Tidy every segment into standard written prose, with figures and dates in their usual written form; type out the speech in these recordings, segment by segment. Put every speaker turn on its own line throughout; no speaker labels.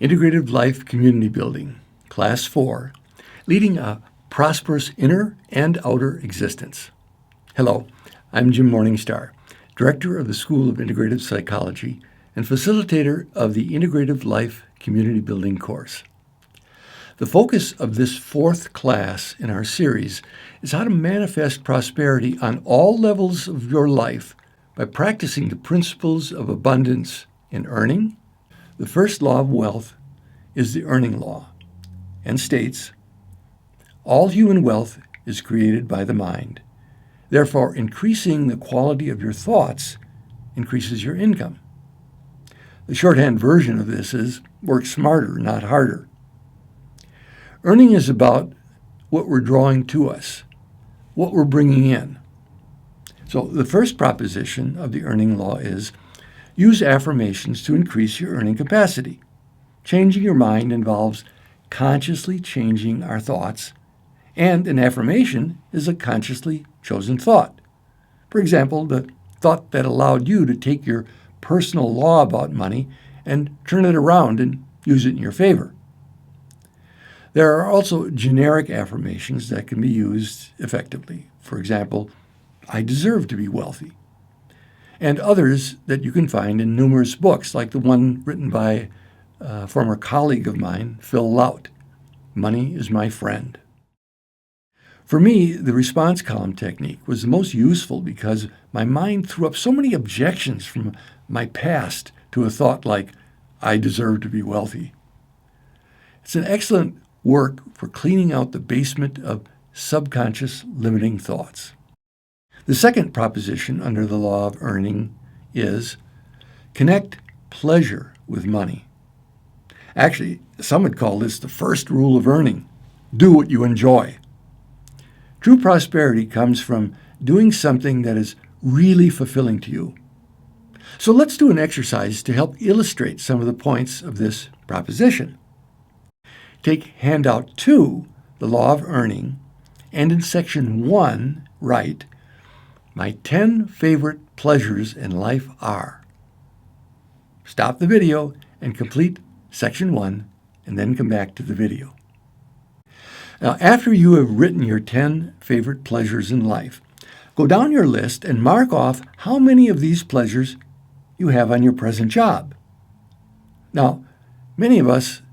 Integrative Life Community Building, Class 4, Leading a Prosperous Inner and Outer Existence. Hello, I'm Jim Morningstar, Director of the School of Integrative Psychology and facilitator of the Integrative Life Community Building course. The focus of this fourth class in our series is how to manifest prosperity on all levels of your life by practicing the principles of abundance in earning. The first law of wealth is the earning law and states, all human wealth is created by the mind. Therefore, increasing the quality of your thoughts increases your income. The shorthand version of this is work smarter, not harder. Earning is about what we're drawing to us, what we're bringing in. So the first proposition of the earning law is use affirmations to increase your earning capacity. Changing your mind involves consciously changing our thoughts, and an affirmation is a consciously chosen thought. For example, the thought that allowed you to take your personal law about money and turn it around and use it in your favor. There are also generic affirmations that can be used effectively. For example, I deserve to be wealthy. And others that you can find in numerous books, like the one written by a former colleague of mine, Phil Lout, Money is My Friend. For me, the response column technique was the most useful because my mind threw up so many objections from my past to a thought like, I deserve to be wealthy. It's an excellent work for cleaning out the basement of subconscious limiting thoughts. The second proposition under the law of earning is connect pleasure with money. Actually, some would call this the first rule of earning. Do what you enjoy. True prosperity comes from doing something that is really fulfilling to you. So let's do an exercise to help illustrate some of the points of this proposition. Take handout 2, the law of earning, and in section 1, write, my 10 favorite pleasures in life are. Stop the video and complete section 1, and then come back to the video. Now, after you have written your 10 favorite pleasures in life, go down your list and mark off how many of these pleasures you have on your present job. Now, many of us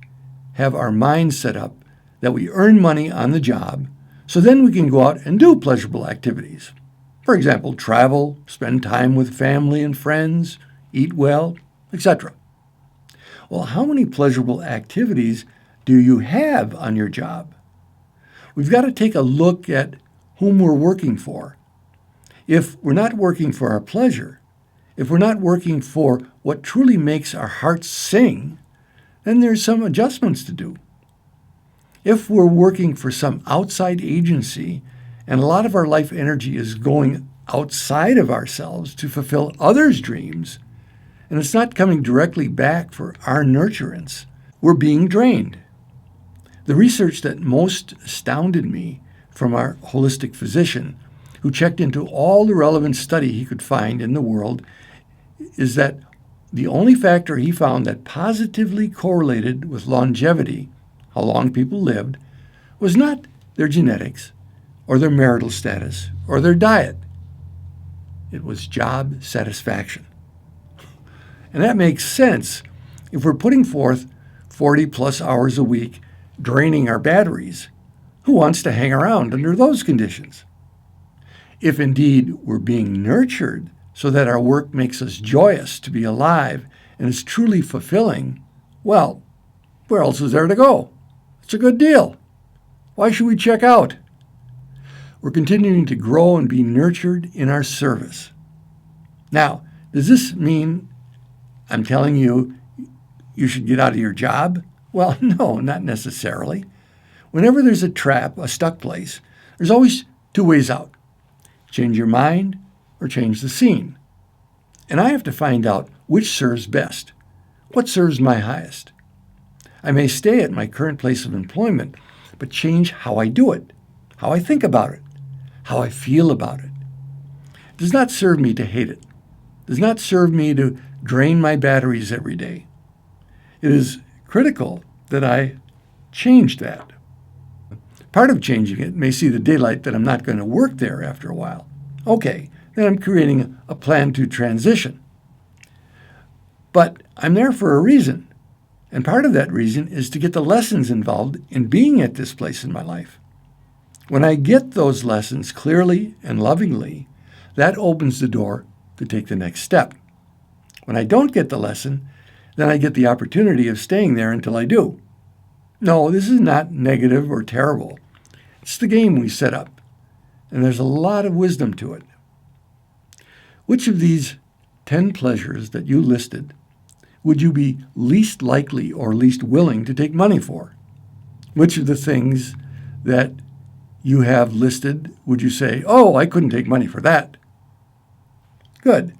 have our minds set up that we earn money on the job, so then we can go out and do pleasurable activities. For example, travel, spend time with family and friends, eat well, etc. Well, how many pleasurable activities do you have on your job? We've got to take a look at whom we're working for. If we're not working for our pleasure, if we're not working for what truly makes our hearts sing, then there's some adjustments to do. If we're working for some outside agency and a lot of our life energy is going outside of ourselves to fulfill others' dreams, and it's not coming directly back for our nurturance, we're being drained. The research that most astounded me from our holistic physician, who checked into all the relevant study he could find in the world, is that the only factor he found that positively correlated with longevity, how long people lived, was not their genetics or their marital status or their diet. It was job satisfaction. And that makes sense if we're putting forth 40 plus hours a week, draining our batteries. Who wants to hang around under those conditions? If indeed we're being nurtured so that our work makes us joyous to be alive and is truly fulfilling, well, where else is there to go? It's a good deal. Why should we check out? We're continuing to grow and be nurtured in our service. Now, does this mean I'm telling you you should get out of your job? Well, no, not necessarily. Whenever there's a trap, a stuck place, there's always two ways out. Change your mind or change the scene. And I have to find out which serves best. What serves my highest? I may stay at my current place of employment, but change how I do it, how I think about it, how I feel about it. It does not serve me to hate it. It does not serve me to drain my batteries every day. It is critical that I change that. Part of changing it may see the daylight that I'm not going to work there after a while. Okay, then I'm creating a plan to transition. But I'm there for a reason. And part of that reason is to get the lessons involved in being at this place in my life. When I get those lessons clearly and lovingly, that opens the door to take the next step. When I don't get the lesson, then I get the opportunity of staying there until I do. No, this is not negative or terrible. It's the game we set up, and there's a lot of wisdom to it. Which of these 10 pleasures that you listed would you be least likely or least willing to take money for? Which of the things that you have listed would you say, oh, I couldn't take money for that? Good.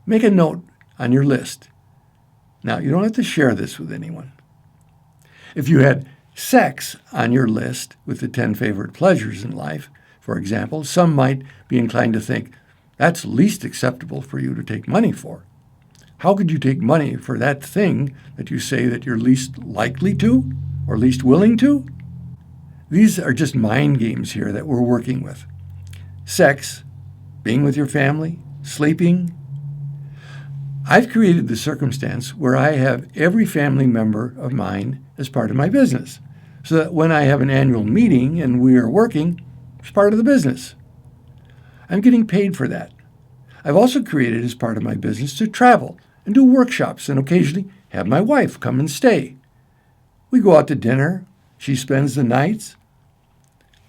Make a note on your list. Now, you don't have to share this with anyone. If you had sex on your list with the 10 favorite pleasures in life, for example, some might be inclined to think that's least acceptable for you to take money for. How could you take money for that thing that you say that you're least likely to or least willing to? These are just mind games here that we're working with. Sex, being with your family, sleeping. I've created the circumstance where I have every family member of mine as part of my business, so that when I have an annual meeting and we are working, it's part of the business. I'm getting paid for that. I've also created as part of my business to travel and do workshops and occasionally have my wife come and stay. We go out to dinner. She spends the nights.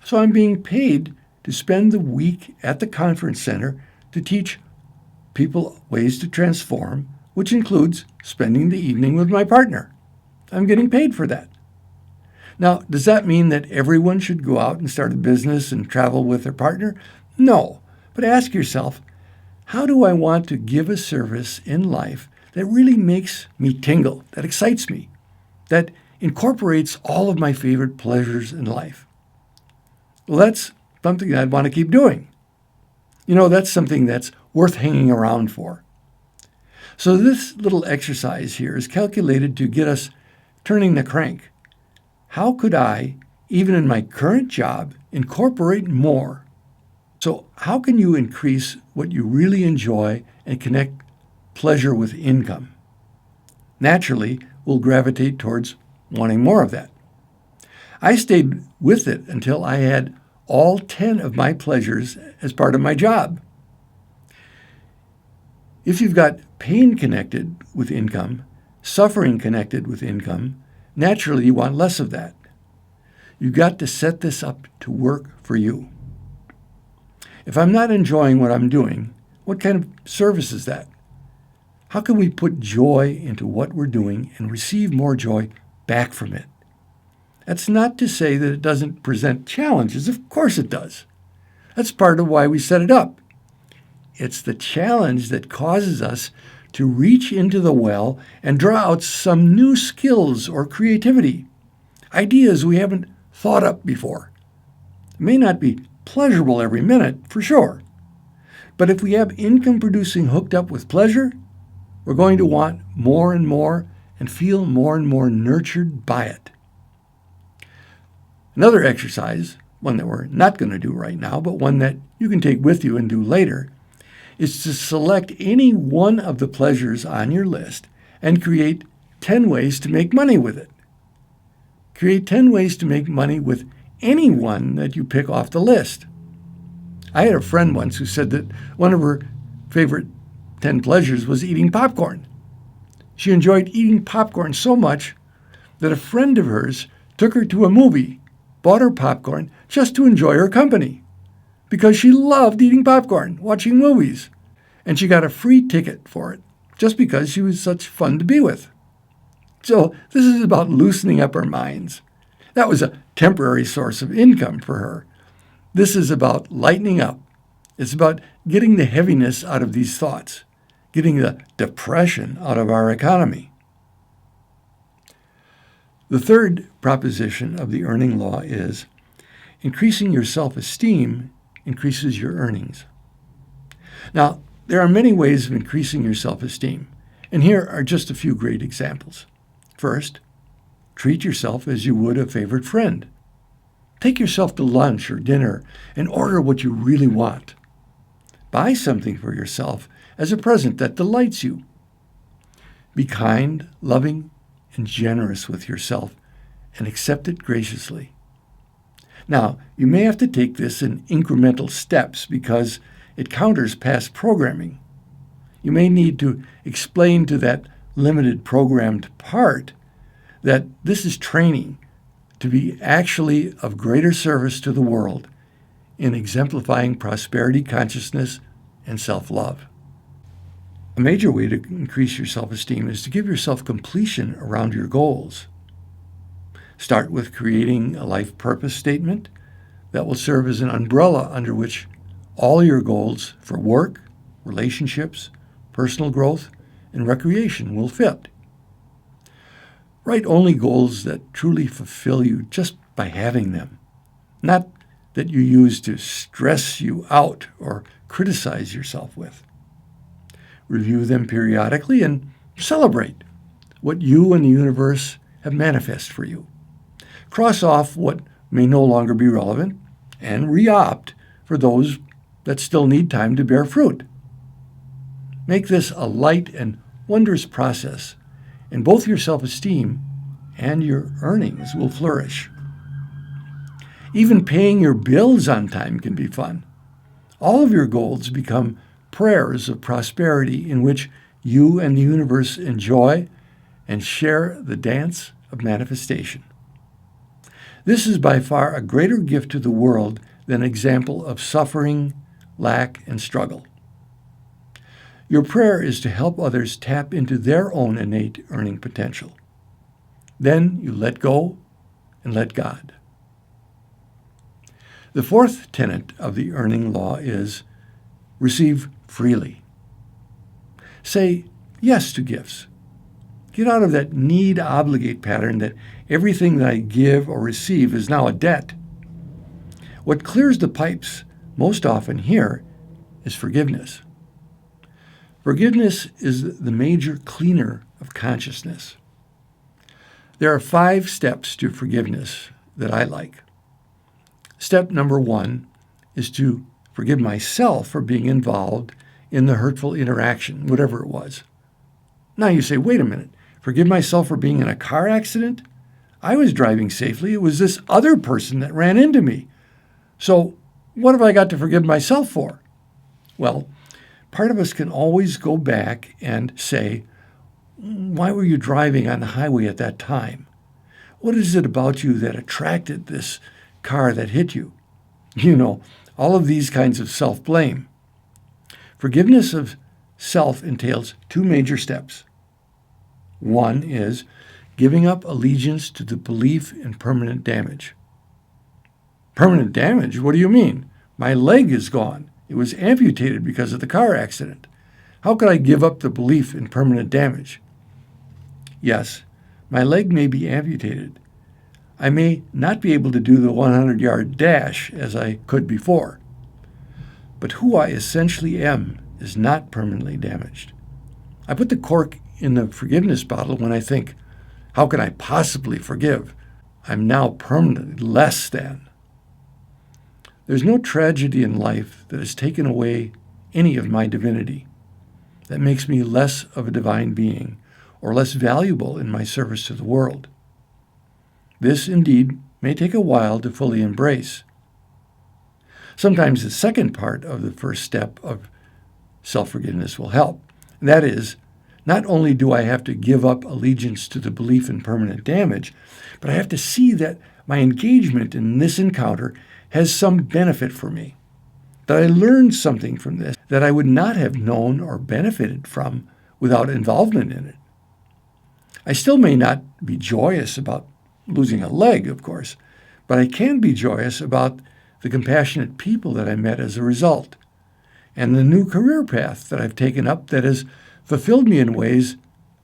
So I'm being paid to spend the week at the conference center to teach people ways to transform, which includes spending the evening with my partner. I'm getting paid for that. Now, does that mean that everyone should go out and start a business and travel with their partner? No. But ask yourself, how do I want to give a service in life that really makes me tingle, that excites me, that incorporates all of my favorite pleasures in life? Well, that's something I'd want to keep doing. That's something that's worth hanging around for. So this little exercise here is calculated to get us turning the crank. How could I, even in my current job, incorporate more? So how can you increase what you really enjoy and connect pleasure with income? Naturally, we'll gravitate towards wanting more of that. I stayed with it until I had all 10 of my pleasures as part of my job. If you've got pain connected with income, suffering connected with income, naturally you want less of that. You've got to set this up to work for you. If I'm not enjoying what I'm doing, what kind of service is that? How can we put joy into what we're doing and receive more joy back from it? That's not to say that it doesn't present challenges. Of course it does. That's part of why we set it up. It's the challenge that causes us to reach into the well and draw out some new skills or creativity, ideas we haven't thought up before. It may not be pleasurable every minute, for sure. But if we have income producing hooked up with pleasure, we're going to want more and more and feel more and more nurtured by it. Another exercise, one that we're not going to do right now, but one that you can take with you and do later, is to select any one of the pleasures on your list and create 10 ways to make money with it. Create 10 ways to make money with any one that you pick off the list. I had a friend once who said that one of her favorite 10 pleasures was eating popcorn. She enjoyed eating popcorn so much that a friend of hers took her to a movie, bought her popcorn just to enjoy her company, because she loved eating popcorn, watching movies, and she got a free ticket for it just because she was such fun to be with. So this is about loosening up our minds. That was a temporary source of income for her. This is about lightening up. It's about getting the heaviness out of these thoughts, getting the depression out of our economy. The third proposition of the earning law is increasing your self-esteem increases your earnings. Now, there are many ways of increasing your self-esteem, and here are just a few great examples. First, Treat yourself as you would a favorite friend. Take yourself to lunch or dinner and order what you really want. Buy something for yourself as a present that delights you. Be kind, loving, and generous with yourself and accept it graciously. Now, you may have to take this in incremental steps because it counters past programming. You may need to explain to that limited programmed part that this is training to be actually of greater service to the world in exemplifying prosperity consciousness and self-love. A major way to increase your self-esteem is to give yourself completion around your goals. Start with creating a life purpose statement that will serve as an umbrella under which all your goals for work, relationships, personal growth, and recreation will fit. Write only goals that truly fulfill you just by having them, not that you use to stress you out or criticize yourself with. Review them periodically and celebrate what you and the universe have manifest for you. Cross off what may no longer be relevant and re-opt for those that still need time to bear fruit. Make this a light and wondrous process, and both your self-esteem and your earnings will flourish. Even paying your bills on time can be fun. All of your goals become prayers of prosperity in which you and the universe enjoy and share the dance of manifestation. This is by far a greater gift to the world than an example of suffering, lack, and struggle. Your prayer is to help others tap into their own innate earning potential. Then you let go and let God. The fourth tenet of the earning law is receive freely. Say yes to gifts. Get out of that need-obligate pattern that everything that I give or receive is now a debt. What clears the pipes most often here is forgiveness. Forgiveness is the major cleaner of consciousness. There are 5 steps to forgiveness that I like. Step number 1 is to forgive myself for being involved in the hurtful interaction, whatever it was. Now you say, wait a minute, forgive myself for being in a car accident? I was driving safely. It was this other person that ran into me. So what have I got to forgive myself for? Well, part of us can always go back and say, why were you driving on the highway at that time? What is it about you that attracted this car that hit you? You know, all of these kinds of self-blame. Forgiveness of self entails 2 major steps. One is giving up allegiance to the belief in permanent damage. Permanent damage? What do you mean? My leg is gone. It was amputated because of the car accident. How could I give up the belief in permanent damage? Yes, my leg may be amputated. I may not be able to do the 100-yard dash as I could before. But who I essentially am is not permanently damaged. I put the cork in the forgiveness bottle when I think, how can I possibly forgive? I'm now permanently less than. There's no tragedy in life that has taken away any of my divinity, that makes me less of a divine being or less valuable in my service to the world. This, indeed, may take a while to fully embrace. Sometimes the second part of the first step of self-forgiveness will help. That is, not only do I have to give up allegiance to the belief in permanent damage, but I have to see that my engagement in this encounter has some benefit for me, that I learned something from this that I would not have known or benefited from without involvement in it. I still may not be joyous about losing a leg, of course, but I can be joyous about the compassionate people that I met as a result, and the new career path that I've taken up that has fulfilled me in ways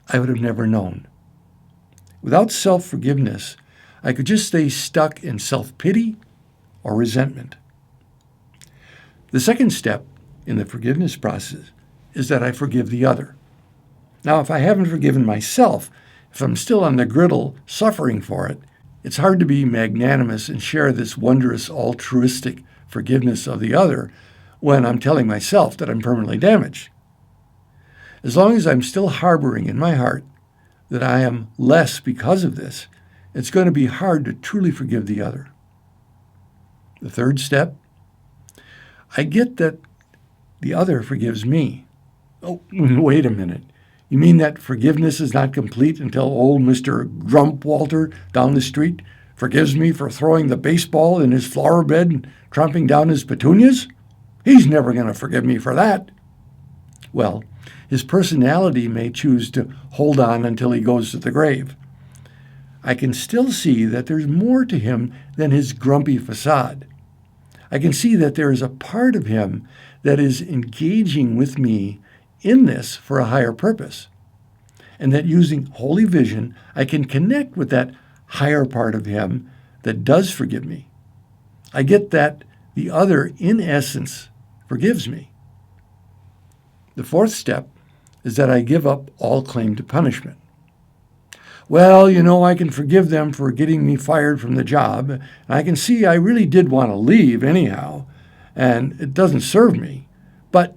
I would have never known. Without self-forgiveness, I could just stay stuck in self-pity or resentment. The second step in the forgiveness process is that I forgive the other. Now, if I haven't forgiven myself, If I'm still on the griddle suffering for it, it's hard to be magnanimous and share this wondrous altruistic forgiveness of the other when I'm telling myself that I'm permanently damaged. As long as I'm still harboring in my heart that I am less because of this, it's going to be hard to truly forgive the other. The third step, I get that the other forgives me. Oh, wait a minute. You mean that forgiveness is not complete until old Mr. Grumpwalter down the street forgives me for throwing the baseball in his flower bed and tromping down his petunias? He's never going to forgive me for that. Well, his personality may choose to hold on until he goes to the grave. I can still see that there's more to him than his grumpy facade. I can see that there is a part of him that is engaging with me in this for a higher purpose, and that using holy vision, I can connect with that higher part of him that does forgive me. I get that the other, in essence, forgives me. The fourth step is that I give up all claim to punishment. Well, I can forgive them for getting me fired from the job, and I can see I really did want to leave anyhow, and it doesn't serve me. But,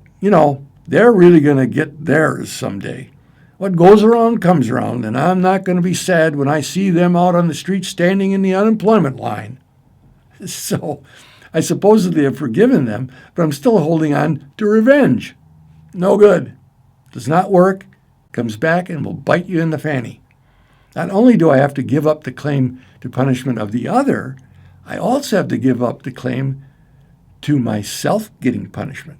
they're really going to get theirs someday. What goes around comes around, and I'm not going to be sad when I see them out on the street standing in the unemployment line. So I supposedly have forgiven them, but I'm still holding on to revenge. No good. Does not work. Comes back and will bite you in the fanny. Not only do I have to give up the claim to punishment of the other, I also have to give up the claim to myself getting punishment.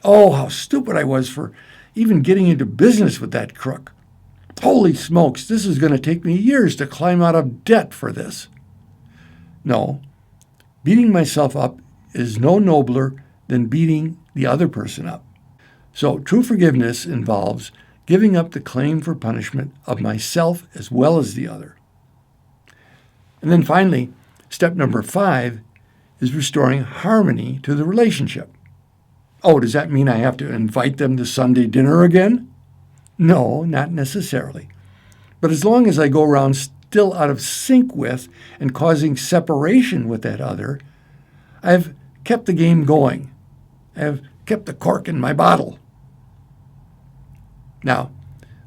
Oh, how stupid I was for even getting into business with that crook. Holy smokes, this is going to take me years to climb out of debt for this. No, beating myself up is no nobler than beating the other person up. So true forgiveness involves giving up the claim for punishment of myself as well as the other. And then finally, step number 5 is restoring harmony to the relationship. Oh, does that mean I have to invite them to Sunday dinner again? No, not necessarily. But as long as I go around still out of sync with and causing separation with that other, I've kept the game going. I've kept the cork in my bottle. Now,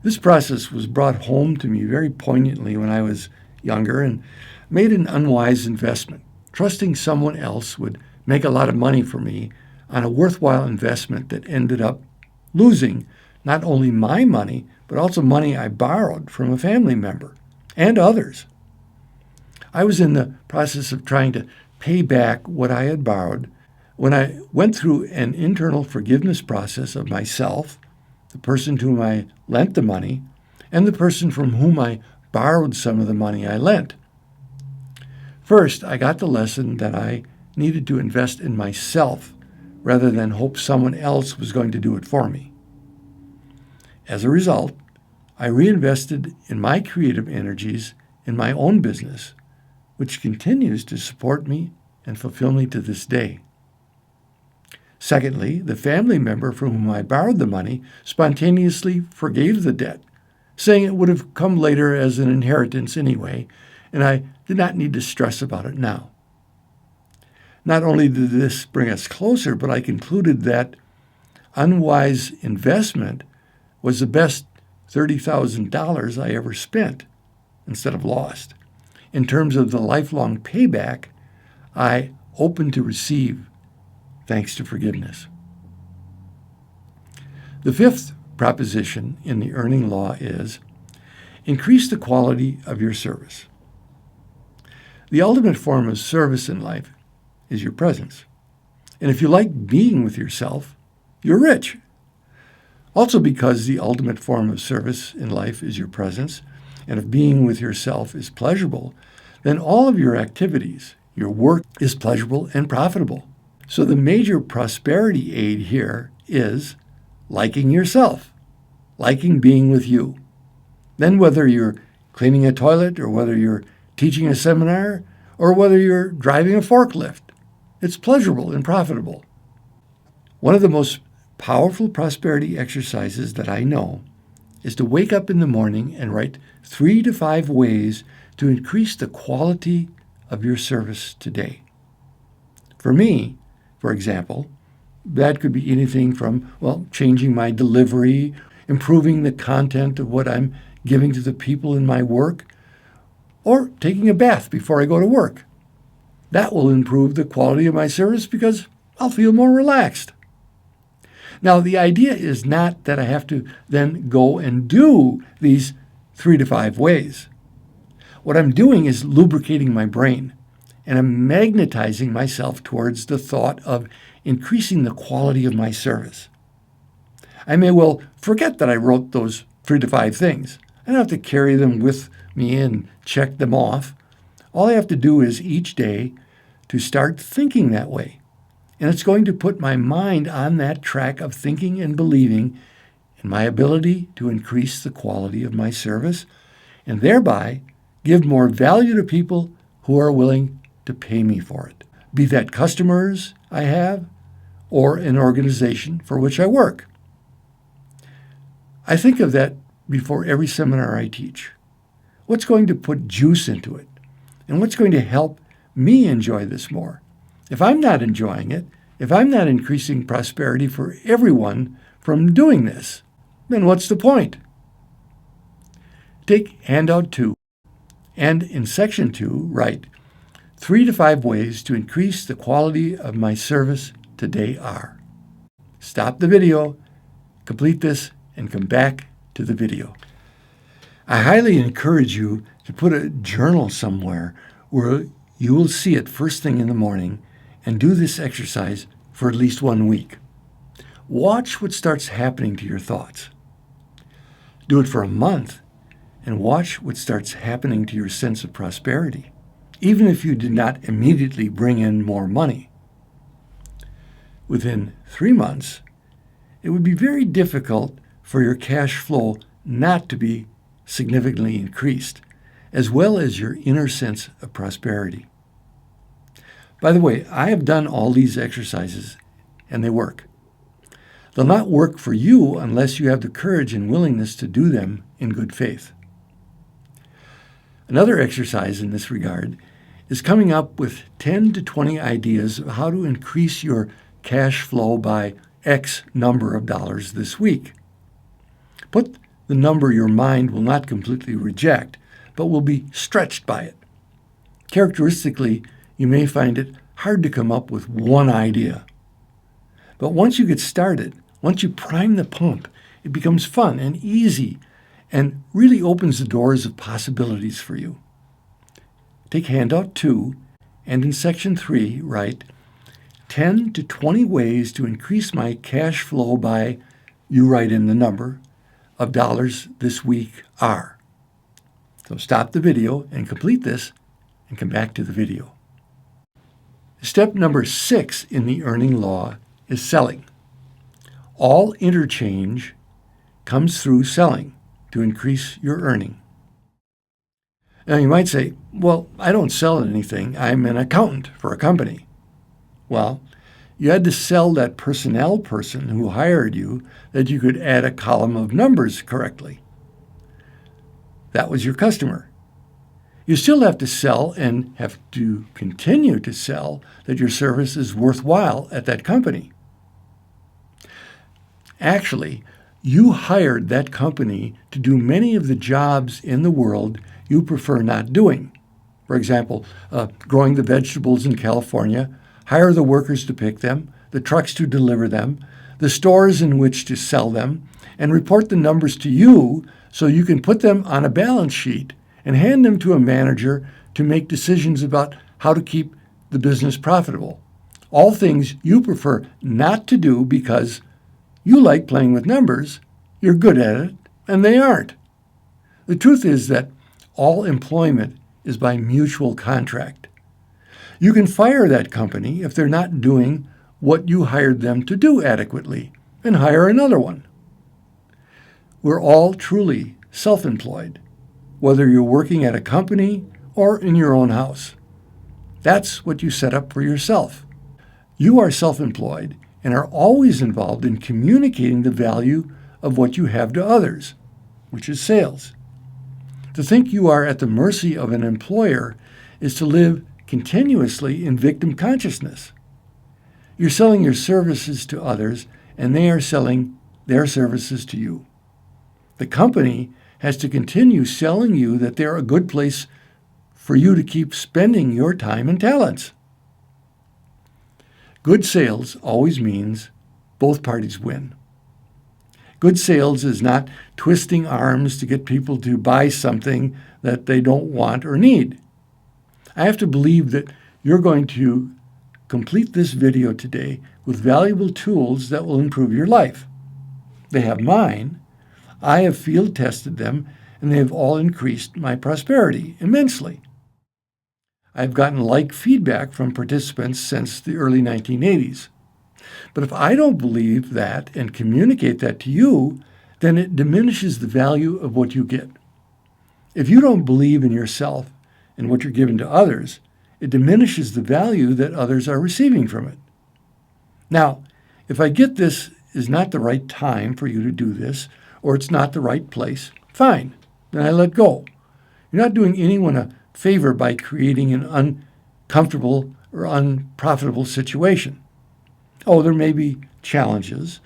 this process was brought home to me very poignantly when I was younger and made an unwise investment, trusting someone else would make a lot of money for me on a worthwhile investment that ended up losing not only my money, but also money I borrowed from a family member and others. I was in the process of trying to pay back what I had borrowed when I went through an internal forgiveness process of myself, the person to whom I lent the money, and the person from whom I borrowed some of the money I lent. First, I got the lesson that I needed to invest in myself rather than hope someone else was going to do it for me. As a result, I reinvested in my creative energies in my own business, which continues to support me and fulfill me to this day. Secondly, the family member from whom I borrowed the money spontaneously forgave the debt, saying it would have come later as an inheritance anyway, and I did not need to stress about it now. Not only did this bring us closer, but I concluded that unwise investment was the best $30,000 I ever spent instead of lost. In terms of the lifelong payback I open to receive thanks to forgiveness. The fifth proposition in the earning law is increase the quality of your service. The ultimate form of service in life is your presence. And if you like being with yourself, you're rich. Also, because the ultimate form of service in life is your presence, and if being with yourself is pleasurable, then all of your activities, your work is pleasurable and profitable. So the major prosperity aid here is liking yourself, liking being with you. Then whether you're cleaning a toilet or whether you're teaching a seminar or whether you're driving a forklift, it's pleasurable and profitable. One of the most powerful prosperity exercises that I know is to wake up in the morning and write 3 to 5 ways to increase the quality of your service today. For me, for example, that could be anything from, changing my delivery, improving the content of what I'm giving to the people in my work, or taking a bath before I go to work. That will improve the quality of my service because I'll feel more relaxed. Now, the idea is not that I have to then go and do these 3 to 5 ways. What I'm doing is lubricating my brain, and I'm magnetizing myself towards the thought of increasing the quality of my service. I may well forget that I wrote those 3 to 5 things. I don't have to carry them with me and check them off. All I have to do is each day to start thinking that way. And it's going to put my mind on that track of thinking and believing in my ability to increase the quality of my service and thereby give more value to people who are willing to pay me for it, be that customers I have or an organization for which I work. I think of that before every seminar I teach. What's going to put juice into it? And what's going to help me enjoy this more? If I'm not enjoying it, if I'm not increasing prosperity for everyone from doing this, then what's the point? Take handout 2, and in section 2, write 3 to 5 ways to increase the quality of my service today are. Stop the video, complete this, and come back to the video. I highly encourage you to put a journal somewhere where you will see it first thing in the morning and do this exercise for at least 1 week. Watch what starts happening to your thoughts. Do it for a month and watch what starts happening to your sense of prosperity, even if you did not immediately bring in more money. Within 3 months, it would be very difficult for your cash flow not to be significantly increased, as well as your inner sense of prosperity. By the way, I have done all these exercises, and they work. They'll not work for you unless you have the courage and willingness to do them in good faith. Another exercise in this regard is coming up with 10 to 20 ideas of how to increase your cash flow by X number of dollars this week. Put the number your mind will not completely reject, but will be stretched by it. Characteristically, you may find it hard to come up with one idea. But once you get started, once you prime the pump, it becomes fun and easy and really opens the doors of possibilities for you. Take handout 2, and in section 3, write 10 to 20 ways to increase my cash flow by, you write in the number, of dollars this week are. So stop the video and complete this and come back to the video. Step number 6 in the earning law is selling. All interchange comes through selling to increase your earning. Now you might say, I don't sell anything. I'm an accountant for a company. Well, you had to sell that personnel person who hired you that you could add a column of numbers correctly. That was your customer. You still have to sell and have to continue to sell that your service is worthwhile at that company. Actually, you hired that company to do many of the jobs in the world you prefer not doing. For example, growing the vegetables in California, hire the workers to pick them, the trucks to deliver them, the stores in which to sell them, and report the numbers to you so you can put them on a balance sheet and hand them to a manager to make decisions about how to keep the business profitable. All things you prefer not to do because you like playing with numbers, you're good at it, and they aren't. The truth is that all employment is by mutual contract. You can fire that company if they're not doing what you hired them to do adequately and hire another one. We're all truly self-employed, whether you're working at a company or in your own house. That's what you set up for yourself. You are self-employed and are always involved in communicating the value of what you have to others. which is sales. To think you are at the mercy of an employer is to live continuously in victim consciousness. You're selling your services to others, and they are selling their services to you. The company has to continue selling you that they're a good place for you to keep spending your time and talents. Good sales always means both parties win. Good sales is not twisting arms to get people to buy something that they don't want or need. I have to believe that you're going to complete this video today with valuable tools that will improve your life. They have mine. I have field tested them, and they have all increased my prosperity immensely. I've gotten like feedback from participants since the early 1980s. But if I don't believe that and communicate that to you, then it diminishes the value of what you get. If you don't believe in yourself and what you're giving to others, it diminishes the value that others are receiving from it. Now, if I get this is not the right time for you to do this, or it's not the right place, fine, then I let go. You're not doing anyone a favor by creating an uncomfortable or unprofitable situation. Oh, there may be challenges.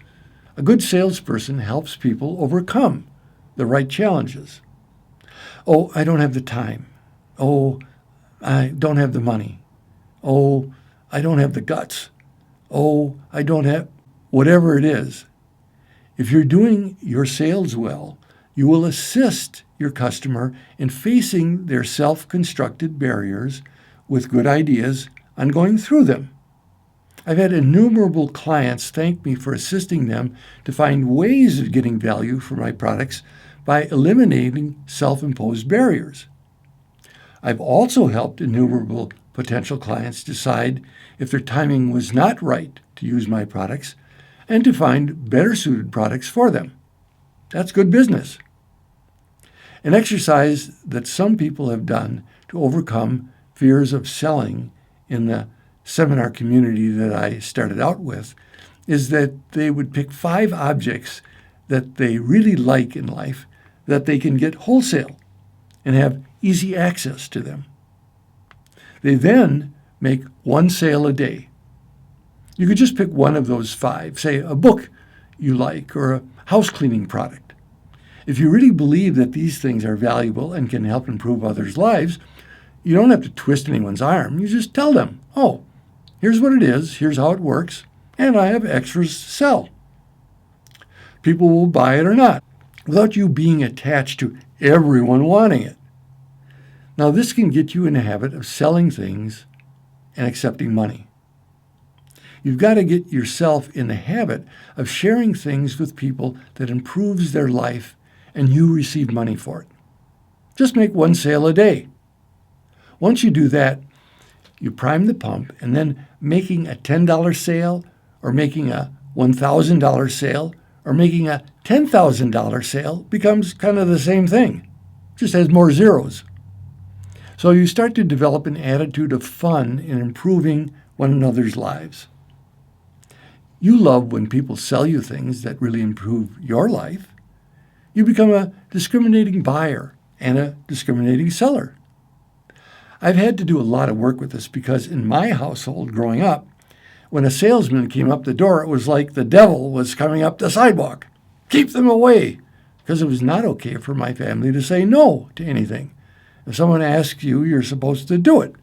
A good salesperson helps people overcome the right challenges. Oh, I don't have the time. Oh, I don't have the money. Oh, I don't have the guts. Oh, I don't have whatever it is. If you're doing your sales well, you will assist your customer in facing their self-constructed barriers with good ideas on going through them. I've had innumerable clients thank me for assisting them to find ways of getting value for my products by eliminating self-imposed barriers. I've also helped innumerable potential clients decide if their timing was not right to use my products and to find better suited products for them. That's good business. An exercise that some people have done to overcome fears of selling in the seminar community that I started out with is that they would pick 5 objects that they really like in life that they can get wholesale and have easy access to them. They then make 1 sale a day. You could just pick one of those 5, say a book you like or a house cleaning product. If you really believe that these things are valuable and can help improve others' lives, you don't have to twist anyone's arm. You just tell them, oh, here's what it is, here's how it works, and I have extras to sell. People will buy it or not, without you being attached to everyone wanting it. Now, this can get you in the habit of selling things and accepting money. You've got to get yourself in the habit of sharing things with people that improves their life and you receive money for it. Just make 1 sale a day. Once you do that, you prime the pump, and then making a $10 sale or making a $1,000 sale or making a $10,000 sale becomes kind of the same thing, just has more zeros. So you start to develop an attitude of fun in improving one another's lives. You love when people sell you things that really improve your life. You become a discriminating buyer and a discriminating seller. I've had to do a lot of work with this because in my household growing up, when a salesman came up the door, it was like the devil was coming up the sidewalk. Keep them away, because it was not okay for my family to say no to anything. If someone asks you, you're supposed to do it.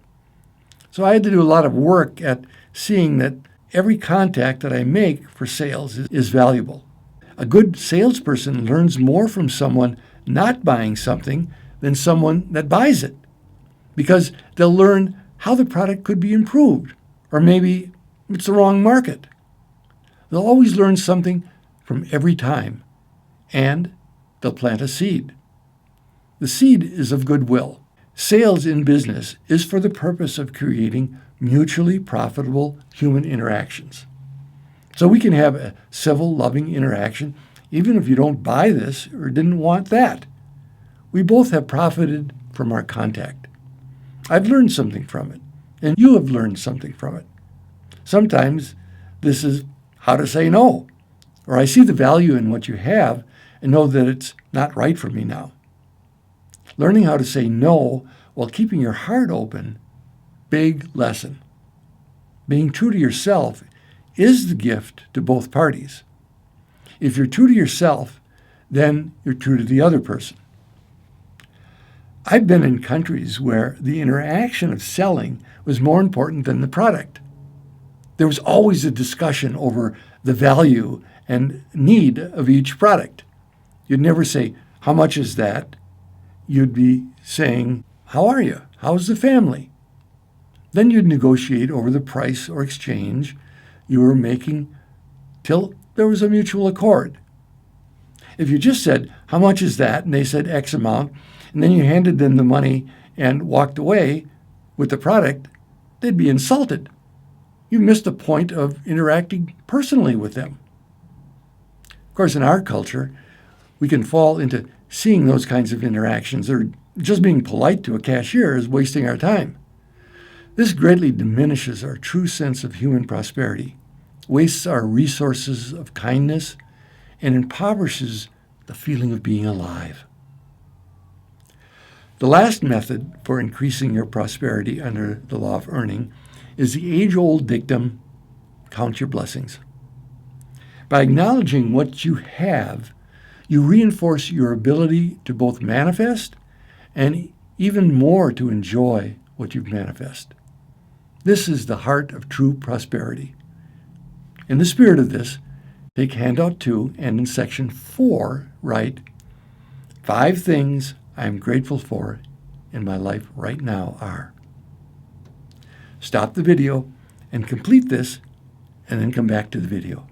So I had to do a lot of work at seeing that every contact that I make for sales is valuable. A good salesperson learns more from someone not buying something than someone that buys it, because they'll learn how the product could be improved, or maybe it's the wrong market. They'll always learn something from every time, and they'll plant a seed. The seed is of goodwill. Sales in business is for the purpose of creating mutually profitable human interactions. So we can have a civil, loving interaction even if you don't buy this or didn't want that. We both have profited from our contact. I've learned something from it, and you have learned something from it. Sometimes this is how to say no, or I see the value in what you have, and know that it's not right for me now. Learning how to say no while keeping your heart open, big lesson. Being true to yourself is the gift to both parties. If you're true to yourself, then you're true to the other person. I've been in countries where the interaction of selling was more important than the product. There was always a discussion over the value and need of each product. You'd never say, "How much is that?" You'd be saying, "How are you? How's the family?" Then you'd negotiate over the price or exchange you were making till there was a mutual accord. If you just said, "How much is that?" and they said X amount, and then you handed them the money and walked away with the product, they'd be insulted. You missed the point of interacting personally with them. Of course, in our culture, we can fall into seeing those kinds of interactions, or just being polite to a cashier is wasting our time. This greatly diminishes our true sense of human prosperity, wastes our resources of kindness, and impoverishes the feeling of being alive. The last method for increasing your prosperity under the law of earning is the age-old dictum, count your blessings. By acknowledging what you have, you reinforce your ability to both manifest and even more to enjoy what you've manifested. This is the heart of true prosperity. In the spirit of this, take handout 2 and in section 4, write, 5 things I'm grateful for in my life right now are. Stop the video and complete this, and then come back to the video.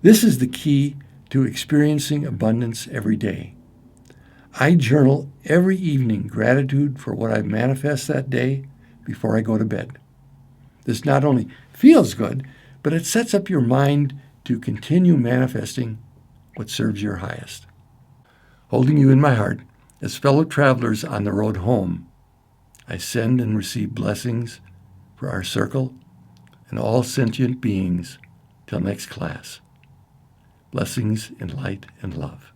This is the key to experiencing abundance every day. I journal every evening gratitude for what I manifest that day before I go to bed. This not only feels good, but it sets up your mind to continue manifesting what serves your highest. Holding you in my heart, as fellow travelers on the road home, I send and receive blessings for our circle and all sentient beings till next class. Blessings in light and love.